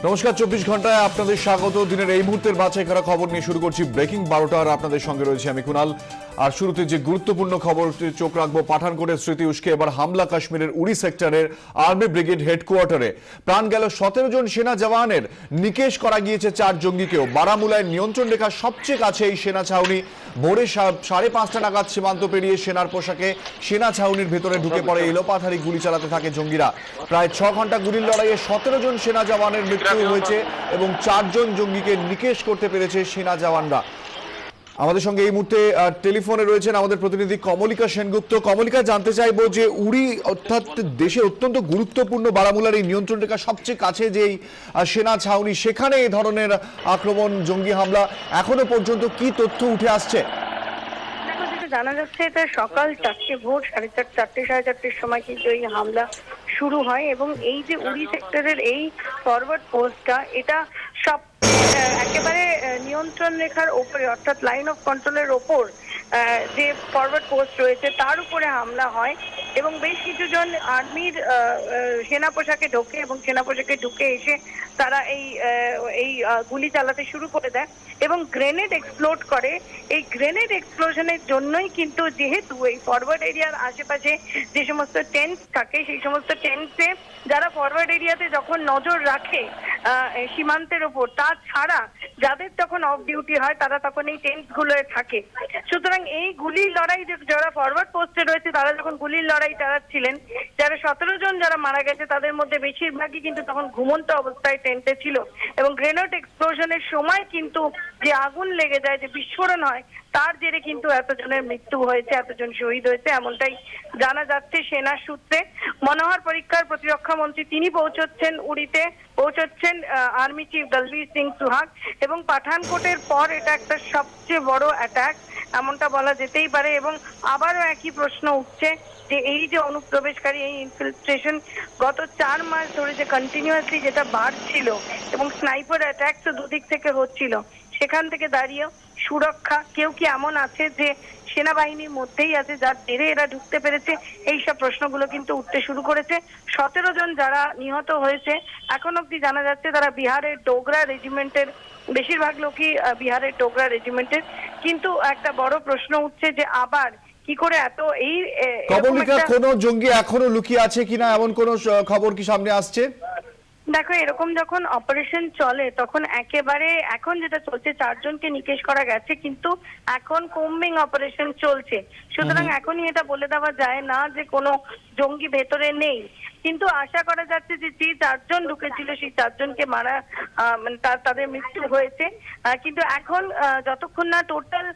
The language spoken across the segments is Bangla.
নমস্কার, 24 ঘন্টায় আপনাদের স্বাগত। দিনের এই মুহূর্তের বাছাই করা খবর নিয়ে শুরু করছি ব্রেকিং 12টার। আপনাদের সঙ্গে রয়েছে আমি কুনাল। আর শুরুতে যে গুরুত্বপূর্ণ খবর চোখ রাখবো, পাঠানকোটের স্মৃতি উস্কে এবার হামলা কাশ্মীরের উড়ি সেক্টরের আর্মি ব্রিগেড হেডকোয়ার্টারে। প্রাণ গেল 17 জন সেনা জওয়ানের, নিকেশ করা গিয়েছে 4 জঙ্গিকেও। বারামুলায় নিয়ন্ত্রণ রেখার সবচেয়ে কাছে এই সেনা ছাউনি। ভোরে 5:30 নাগাদ সীমান্ত পেরিয়ে সেনার পোশাকে সেনা ছাউনির ভেতরে ঢুকে পড়ে এলোপাথারি গুলি চালাতে থাকে জঙ্গিরা। প্রায় 6 ঘন্টা গুলির লড়াইয়ে 17 জন সেনা জওয়ানের মৃত্যু হয়েছে এবং 4 জন জঙ্গিকে নিকেশ করতে পেরেছে সেনা জওয়ানরা। আমাদের সঙ্গে এই মুহূর্তে টেলিফোনে রয়েছেন আমাদের প্রতিনিধি কমলিকা সেনগুপ্ত। কমলিকা, জানতে চাইবো যে উড়ি অর্থাৎ দেশে অত্যন্ত গুরুত্বপূর্ণ বারামুলার এই নিয়ন্ত্রণ রেখার সবচেয়ে কাছে যেই সেনা ছাউনি, সেখানে এই ধরনের আক্রমণ, জঙ্গি হামলা, এখনো পর্যন্ত কি তথ্য উঠে আসছে? জানা যাচ্ছে এটা সকাল 4টে, ভোর 4:30, 4:30 সময় কিন্তু এই হামলা শুরু হয় এবং এই যে উড়ি সেক্টরের এই ফরওয়ার্ড পোস্টটা, এটা সব একেবারে নিয়ন্ত্রণ রেখার ওপরে অর্থাৎ লাইন অফ কন্ট্রোলের ওপর যে ফরওয়ার্ড পোস্ট রয়েছে তার উপরে হামলা হয় এবং বেশ কিছু জন আর্মির সেনা পোশাকে ঢোকে এবং সেনা পোশাকে ঢুকে এসে তারা এই গুলি চালাতে শুরু করে দেয় এবং গ্রেনেড এক্সপ্লোড করে। এই গ্রেনেড এক্সপ্লোশনের জন্যই কিন্তু, যেহেতু এই ফরওয়ার্ড এরিয়ার আশেপাশে যে সমস্ত টেন্ট থাকে, সেই সমস্ত টেন্টে যারা ফরওয়ার্ড এরিয়াতে যখন নজর রাখে সীমান্তের ওপর, তাছাড়া যাদের তখন অফ ডিউটি হয় তারা তখন এই টেন্ট গুলোয় থাকে। সুতরাং এই গুলির লড়াই, যারা ফরওয়ার্ড পোস্টে রয়েছে তারা যখন গুলির লড়াই চালাচ্ছিলেন, যারা 17 জন যারা মারা গেছে তাদের মধ্যে বেশিরভাগই কিন্তু তখন ঘুমন্ত অবস্থায় টেন্টে ছিল এবং গ্রেনেড এক্সপ্লোশনের সময় কিন্তু যে আগুন লেগে যায়, যে বিস্ফোরণ হয়, তার জেরে কিন্তু এতজনের মৃত্যু হয়েছে, এতজন শহীদ হয়েছে, এমনটাই জানা যাচ্ছে সেনার সূত্রে। মনোহর পরিক্কার প্রতিরক্ষা মন্ত্রী তিনি পৌঁছচ্ছেন উড়িতে, পৌঁছচ্ছেন আর্মি চিফ দলবীর সিং সুহাগ, এবং পাঠানকোটের পর এটা একটা সবচেয়ে বড় অ্যাটাক এমনটা বলা যেতেই পারে। এবং আবারও একই প্রশ্ন উঠছে যে এই যে অনুপ্রবেশকারী, এই ইনফিলট্রেশন গত 4 মাস ধরে যে কন্টিনিউয়াসলি যেটা বাড়ছিল এবং স্নাইপার অ্যাটাকস দুদিক থেকে হচ্ছিল, সেখান থেকে দাঁড়িয়ে সুরক্ষা কেউ কি এমন আছে যে সেনাবাহিনীর মধ্যেই আছে যার জেরে এরা ঢুকতে পেরেছে, এইসব প্রশ্নগুলো কিন্তু উঠতে শুরু করেছে। 17 জন যারা নিহত হয়েছে এখন অব্দি জানা যাচ্ছে তারা বিহারের ডোগরা রেজিমেন্টের, বেশিরভাগ লোকই বিহারের ডোগরা রেজিমেন্টের। কিন্তু একটা বড় প্রশ্ন উঠছে যে আবার কি করে এত এই কমলিকা, কোন জঙ্গি এখনো লুকিয়ে আছে কিনা, এমন কোন খবর কি সামনে আসছে? দেখো, এরকম যখন অপারেশন চলে তখন একেবারে, এখন যেটা চলছে 4 জনকে নিকেশ করা গেছে, কিন্তু এখন কোম্বিং অপারেশন চলছে। সুতরাং এখনই এটা বলে দেওয়া যায় না যে কোনো জঙ্গি ভেতরে নেই, কিন্তু আশা করা যাচ্ছে যে 4 জন ঢুকেছিল সেই 4 জনকে মারা, মানে তাদের মৃত্যু হয়েছে। কিন্তু এখন যতক্ষণ না টোটাল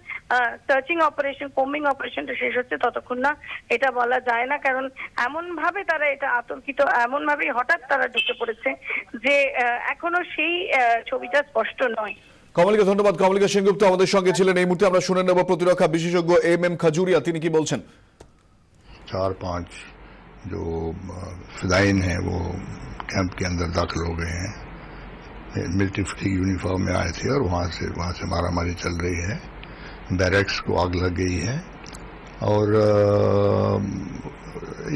সার্চিং অপারেশন, কোম্বিং অপারেশনটা শেষ হচ্ছে, ততক্ষণ না এটা বলা যায় না। কারণ এমন ভাবে তারা এটা আতঙ্কিত, এমন ভাবেই হঠাৎ তারা ঢুকে পড়েছে যে এখনো সেই ছবিটা স্পষ্ট নয়। কমলিকা, ধন্যবাদ। কমলিকা সেনগুপ্ত আমাদের সঙ্গে ছিলেন। এই মুহূর্তে আমরা শুনে নেব প্রতিরক্ষা বিশেষজ্ঞ এম খাজুরিয়া, তিনি কি বলছেন। 4-5 जो फिदाइन हैं वो कैंप के अंदर दाखिल हो गए हैं। मिलिट्री फटीग यूनिफॉर्म में आए थे और वहाँ से मारामारी चल रही है। बैरक्स को आग लग गई है और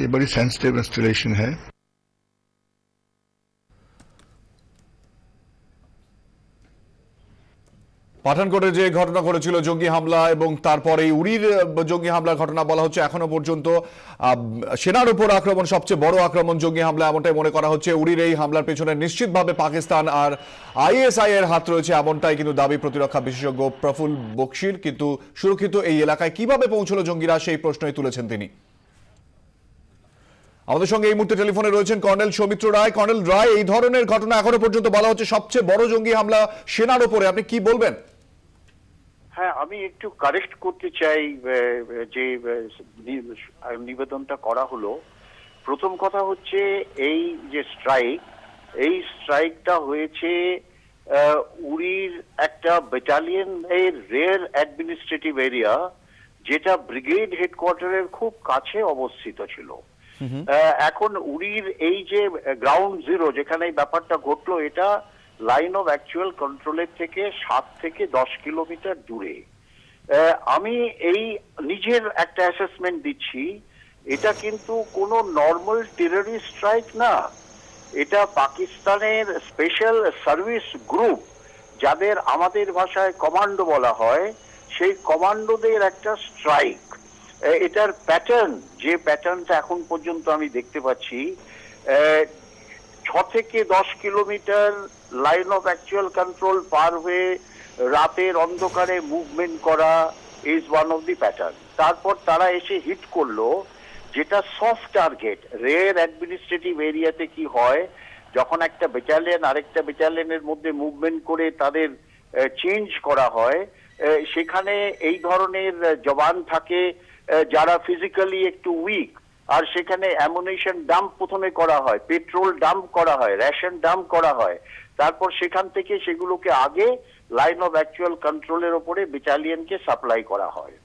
ये बड़ी सेंसिटिव इंस्टॉलेशन है। পাঠানকোটে যে ঘটনা ঘটেছিল জঙ্গি হামলা এবং তারপরে উড়ির জঙ্গি হামলার ঘটনা, বলা হচ্ছে এখনো পর্যন্ত সেনার উপর আক্রমণ সবচেয়ে বড় আক্রমণ জঙ্গি হামলা, এমনটাই মনে করা হচ্ছে। উড়ির এই হামলার পেছনে নিশ্চিতভাবে পাকিস্তান আর আইএসআই এর হাত রয়েছে, এমনটাই কিন্তু দাবি প্রতিরক্ষা বিশেষজ্ঞ প্রফুল বক্সির। কিন্তু সুরক্ষিত এই এলাকায় কিভাবে পৌঁছলো জঙ্গিরা, সেই প্রশ্নই তুলেছেন তিনি। আমাদের সঙ্গে এই মুহূর্তে টেলিফোনে রয়েছেন কর্নেল সৌমিত্র রায়। কর্নেল রায়, এই ধরনের ঘটনা এখনো পর্যন্ত বলা হচ্ছে সবচেয়ে বড় জঙ্গি হামলা সেনার উপরে, আপনি কি বলবেন? হ্যাঁ, আমি একটু কারেক্ট করতে চাই যে নিবেদনটা করা হলো। প্রথম কথা হচ্ছে, এই যে এই স্ট্রাইকটা হয়েছে উড়ির একটা ব্যাটালিয়ন এর রেয়ার অ্যাডমিনিস্ট্রেটিভ এরিয়া, যেটা ব্রিগেড হেডকোয়ার্টারের খুব কাছে অবস্থিত ছিল। এখন উড়ির এই যে গ্রাউন্ড জিরো যেখানে এই ব্যাপারটা ঘটলো, এটা লাইন অফ অ্যাকচুয়াল কন্ট্রোলের থেকে 7 থেকে 10 কিলোমিটার দূরে। আমি এই নিজের একটা অ্যাসেসমেন্ট দিচ্ছি, এটা কিন্তু কোনো নর্মাল টেররিস্ট স্ট্রাইক না। এটা পাকিস্তানের স্পেশাল সার্ভিস গ্রুপ, যাদের আমাদের ভাষায় কমান্ডো বলা হয়, সেই কমান্ডোদের একটা স্ট্রাইক। এটার প্যাটার্ন, যে প্যাটার্নটা এখন পর্যন্ত আমি দেখতে পাচ্ছি, 6 থেকে 10 kilometre line of actual control পার হয়ে রাতের অন্ধকারে মুভমেন্ট করা is one of the pattern. তারপর তারা এসে হিট করলো যেটা সফট টার্গেট। রেয়ার অ্যাডমিনিস্ট্রেটিভ এরিয়াতে কি হয়, যখন একটা ব্যাটালিয়ন আরেকটা ব্যাটালিয়নের মধ্যে মুভমেন্ট করে তাদের চেঞ্জ করা হয়, সেখানে এই ধরনের জওয়ান থাকে যারা ফিজিক্যালি একটু উইক, আর সেখানে অ্যামুনিশন ডাম্প প্রথমে করা হয়, পেট্রোল ডাম্প করা হয়, রেশন ডাম্প করা হয়, তারপর সেখান থেকে সেগুলোকে আগে লাইন অফ অ্যাকচুয়াল কন্ট্রোলের ওপরে ব্যাটালিয়নকে সাপ্লাই করা হয়।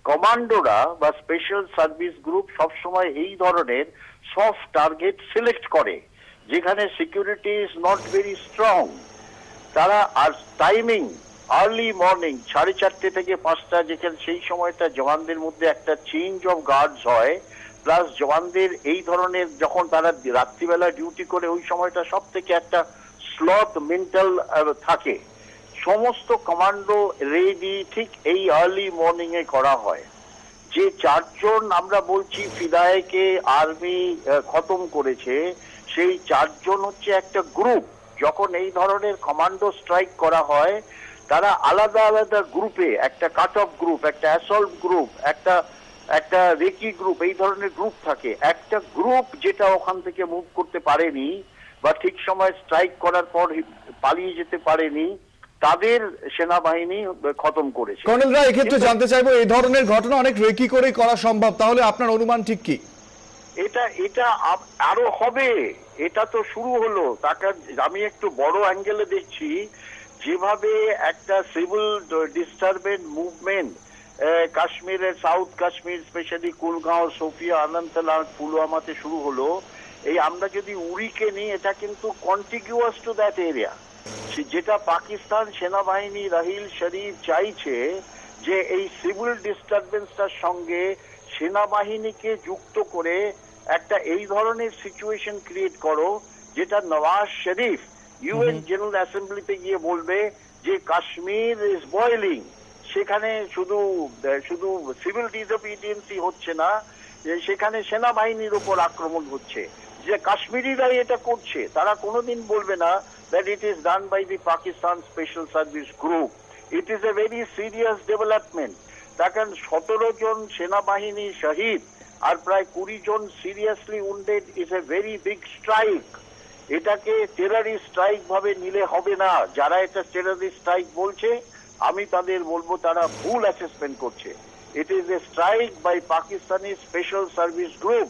কমান্ডোরা বা স্পেশাল সার্ভিস গ্রুপ সবসময় এই ধরনের সফট টার্গেট সিলেক্ট করে যেখানে security is not very strong. তারা আর টাইমিং আর্লি মর্নিং 4:30 থেকে 5টা, যেখানে সেই সময়টা জওয়ানদের মধ্যে একটা চেঞ্জ অফ গার্ডস হয়, প্লাস জওয়ানদের এই ধরনের যখন তারা রাত্রিবেলা ডিউটি করে, ওই সময়টা সব থেকে একটা স্লথ মেন্টাল থাকে। সমস্ত কমান্ডো রেডি ঠিক এই আর্লি মর্নিং এ করা হয়। যে 4 জন আমরা বলছি ফিদায়েকে আর্মি খতম করেছে, সেই 4 জন হচ্ছে একটা গ্রুপ। যখন এই ধরনের কমান্ডো স্ট্রাইক করা হয়, তারা আলাদা আলাদা গ্রুপে, একটা কাট অফ গ্রুপ, একটা অ্যাসল্ট গ্রুপ, একটা রেকি গ্রুপ, এই ধরনের গ্রুপ থাকে। একটা গ্রুপ যেটা ওখান থেকে মুভ করতে পারেনি বা ঠিক সময় স্ট্রাইক করার পর পালিয়ে যেতে পারেনি, তাদের সেনাবাহিনী খতম করেছে। কর্নেল রায়, এক্ষেত্রে জানতে চাইবো, এই ধরনের ঘটনা অনেক রেকি করে করা সম্ভব, তাহলে আপনার অনুমান ঠিক কি? এটা আরো হবে। এটা তো শুরু হলো। তাকে আমি একটু বড় অ্যাঙ্গেলে দেখছি, যেভাবে একটা সিভিল ডিস্টারবেন্স মুভমেন্ট কাশ্মীরের, সাউথ কাশ্মীর, স্পেশালি কুলগাঁও, সোফিয়া, অনন্তনাগ, পুলওয়ামাতে শুরু হলো। এই আমরা যদি উড়িকে নিই, এটা কিন্তু কন্টিগুয়াস টু দ্যাট এরিয়া। যেটা পাকিস্তান সেনাবাহিনী রাহিল শরীফ চাইছে যে এই সিভিল ডিস্টারবেন্সটার সঙ্গে সেনাবাহিনীকে যুক্ত করে একটা এই ধরনের সিচুয়েশন ক্রিয়েট করো, যেটা নওয়াজ শরীফ ইউএন জেনারেল অ্যাসেম্বলিতে গিয়ে বলবে যে কাশ্মীর ইজ বয়েলিং। সেখানে শুধু সিভিল ডিসওবিডিয়েন্সই হচ্ছে না, সেখানে সেনাবাহিনীর উপর আক্রমণ হচ্ছে। যে কাশ্মীরিরাই এটা করছে, তারা কোনোদিন বলবে না that it is done by the Pakistan Special Service Group. It is a very serious development. দেখেন 17 জন সেনাবাহিনী শহীদ আর প্রায় 20 জন seriously wounded is a very big strike. এটাকে টেররিস্ট স্ট্রাইক ভাবে নিলে হবে না। যারা এটা টেররিস্ট স্ট্রাইক বলছে, আমি তাদের বলবো তারা ভুল অ্যাসেসমেন্ট করছে। It is a strike by Pakistani special service group.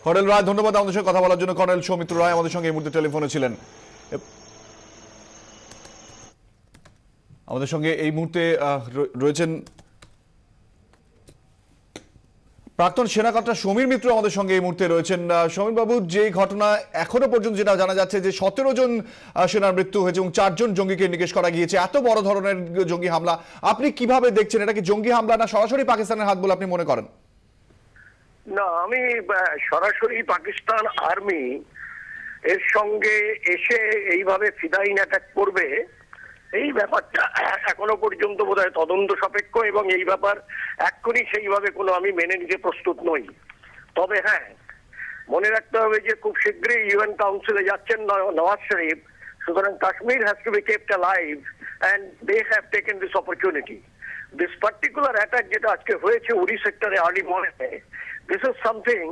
Colonel Roy, ধন্যবাদ আমাদের সঙ্গে কথা বলার জন্য। কর্নেল সৌমিত্র রায় আমাদের সঙ্গে এই মুহূর্তে টেলিফোনে ছিলেন। আমাদের সঙ্গে এই মুহূর্তে রয়েছেন প্রাক্তন সেনাকর্তা সমীর মিত্র আমাদের সঙ্গে এই মুহূর্তে রয়েছেন। সমীর বাবু, যে ঘটনা এখনো পর্যন্ত যেটা জানা যাচ্ছে যে 17 জন সেনার মৃত্যু হয়েছে এবং 4 জন জঙ্গিকে নিকেশ করা গিয়েছে, এত বড় ধরনের জঙ্গি হামলা আপনি কিভাবে দেখছেন? এটা কি জঙ্গি হামলা না সরাসরি পাকিস্তানের হাত বলে আপনি মনে করেন? না, আমি সরাসরি পাকিস্তান আর্মি এর সঙ্গে এসে এইভাবে ফিদাইন অ্যাটাক করবে, এই ব্যাপারটা এখনো পর্যন্ত বোধহয় তদন্ত সাপেক্ষ, এবং এই ব্যাপার এক্ষুনি সেইভাবে কোনো আমি মেনে নিতে প্রস্তুত নই। তবে হ্যাঁ, মনে রাখতে হবে যে খুব শীঘ্রই ইউএন কাউন্সিলে যাচ্ছেন নওয়াজ শরীফ, সুতরাং Kashmir has to be kept alive and they have taken this opportunity. This particular attack যেটা আজকে হয়েছে উড়ি সেক্টরে আর্লি মর্নিংয়ে, this is something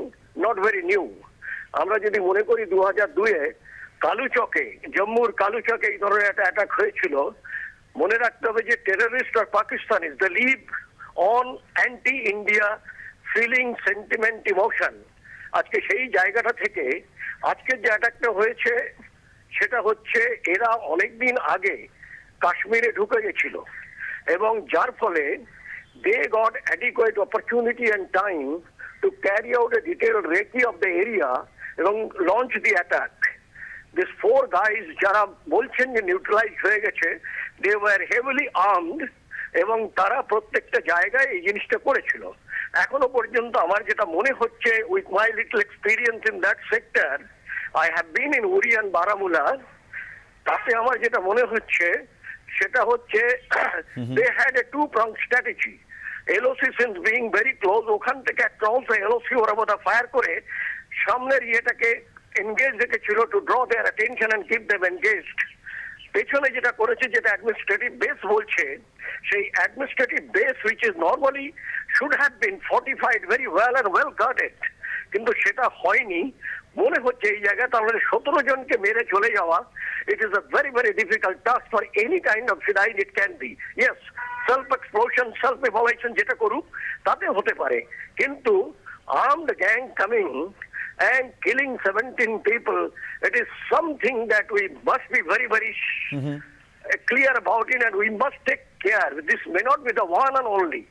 not very new. আমরা যদি মনে করি 2002-এ কালুচকে, জম্মুর কালুচকে এই ধরনের একটা অ্যাটাক হয়েছিল, মনে রাখতে হবে যে টেররিস্ট আর Pakistan is the live on anti India feeling sentiment emotion. আজকে সেই জায়গাটা থেকে আজকের যে অ্যাটাকটা হয়েছে সেটা হচ্ছে এরা অনেকদিন আগে কাশ্মীরে ঢুকে গেছিল, এবং যার ফলে they got adequate opportunity and time to carry out a detailed recce of the area এবং launch the attack. These 4 guys যারা বলছেন যে নিউট্রালাইজ হয়ে গেছে, they were heavily armed এবং তারা প্রত্যেকটা জায়গায় এই জিনিসটা করেছিল। এখনো পর্যন্ত আমার যেটা মনে হচ্ছে, with my little experience in that sector, I have been in Uri and Baramulla. তাতে আমার যেটা মনে হচ্ছে সেটা হচ্ছে they had a two-pronged strategy. LOC since being very close, ওখান থেকে একটা also LOC ওরা বোধহয় ফায়ার করে সামনের ইয়েটাকে এনগেজ রেখেছিল to draw their attention and keep them engaged. পেছনে যেটা করেছে, যেটা অ্যাডমিনিস্ট্রেটিভ বেস বলছে, সেই administrative base which is normally should have been fortified very well and well guarded, কিন্তু সেটা হয়নি। মনে হচ্ছে এই জায়গায় তাহলে 17 জনকে মেরে চলে যাওয়া, it is a very very difficult task for any kind of ফিদাইন it can be. Yes, self explosion, self evolution যেটা করুক তাতে হতে পারে, কিন্তু armed gang coming and killing 17 people, it is something that we must be very very clear about it, and we must take care. This may not be the one and only.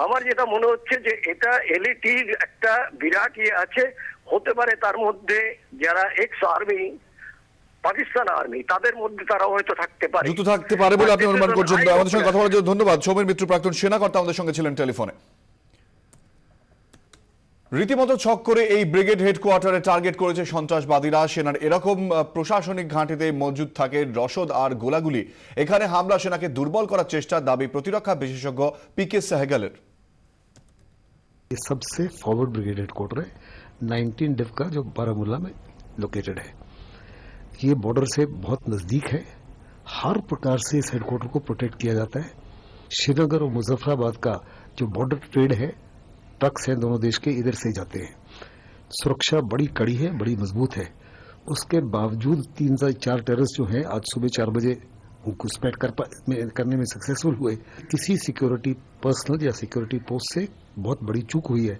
আমার যেটা মনে হচ্ছে যে এটা এলইটির একটা বিরাট ইয়ে আছে, হতে পারে তার মধ্যে যারা এক্স আর্মি, পাকিস্তান আর্মি, তাদের মধ্যে তারা হয়তো থাকতে পারে, যুক্ত থাকতে পারে বলে আপনি অনুমান করছেন। আমাদের সঙ্গে কথা বলার জন্য ধন্যবাদ। সৌমেন মিত্র, প্রাক্তন সেনাকর্তা, আমাদের সঙ্গে ছিলেন টেলিফোনে। রীতিমতো ছক করে এই ব্রিগেড হেডকোয়ার্টারে টার্গেট করেছে সন্ত্রাসবাদীরা। সেনার এরকম প্রশাসনিক ঘাঁটিতে মজুদ থাকে রসদ আর গোলাগুলি। এখানে হামলা সেনাকে দুর্বল করার চেষ্টা, দাবি প্রতিরক্ষা বিশেষজ্ঞ পিকে সেহগালের। ये सबसे फॉरवर्ड ब्रिगेड हेडक्वार्टर है 19 डिव का, जो बारामूला में लोकेटेड है। ये बॉर्डर से बहुत नजदीक है, हर प्रकार से इस हेडक्वार्टर को प्रोटेक्ट किया जाता है। श्रीनगर और मुजफ्फराबाद का जो बॉर्डर ट्रेड है, ट्रक्स हैं दोनों देश के, इधर से जाते हैं। सुरक्षा बड़ी कड़ी है, बड़ी मजबूत है। उसके बावजूद 3 से 4 टेररिस्ट जो हैं आज सुबह 4 बजे घुसपैठ करने में सक्सेसफुल हुए। किसी सिक्योरिटी पर्सनल या सिक्योरिटी पोस्ट से बहुत बड़ी चूक हुई है।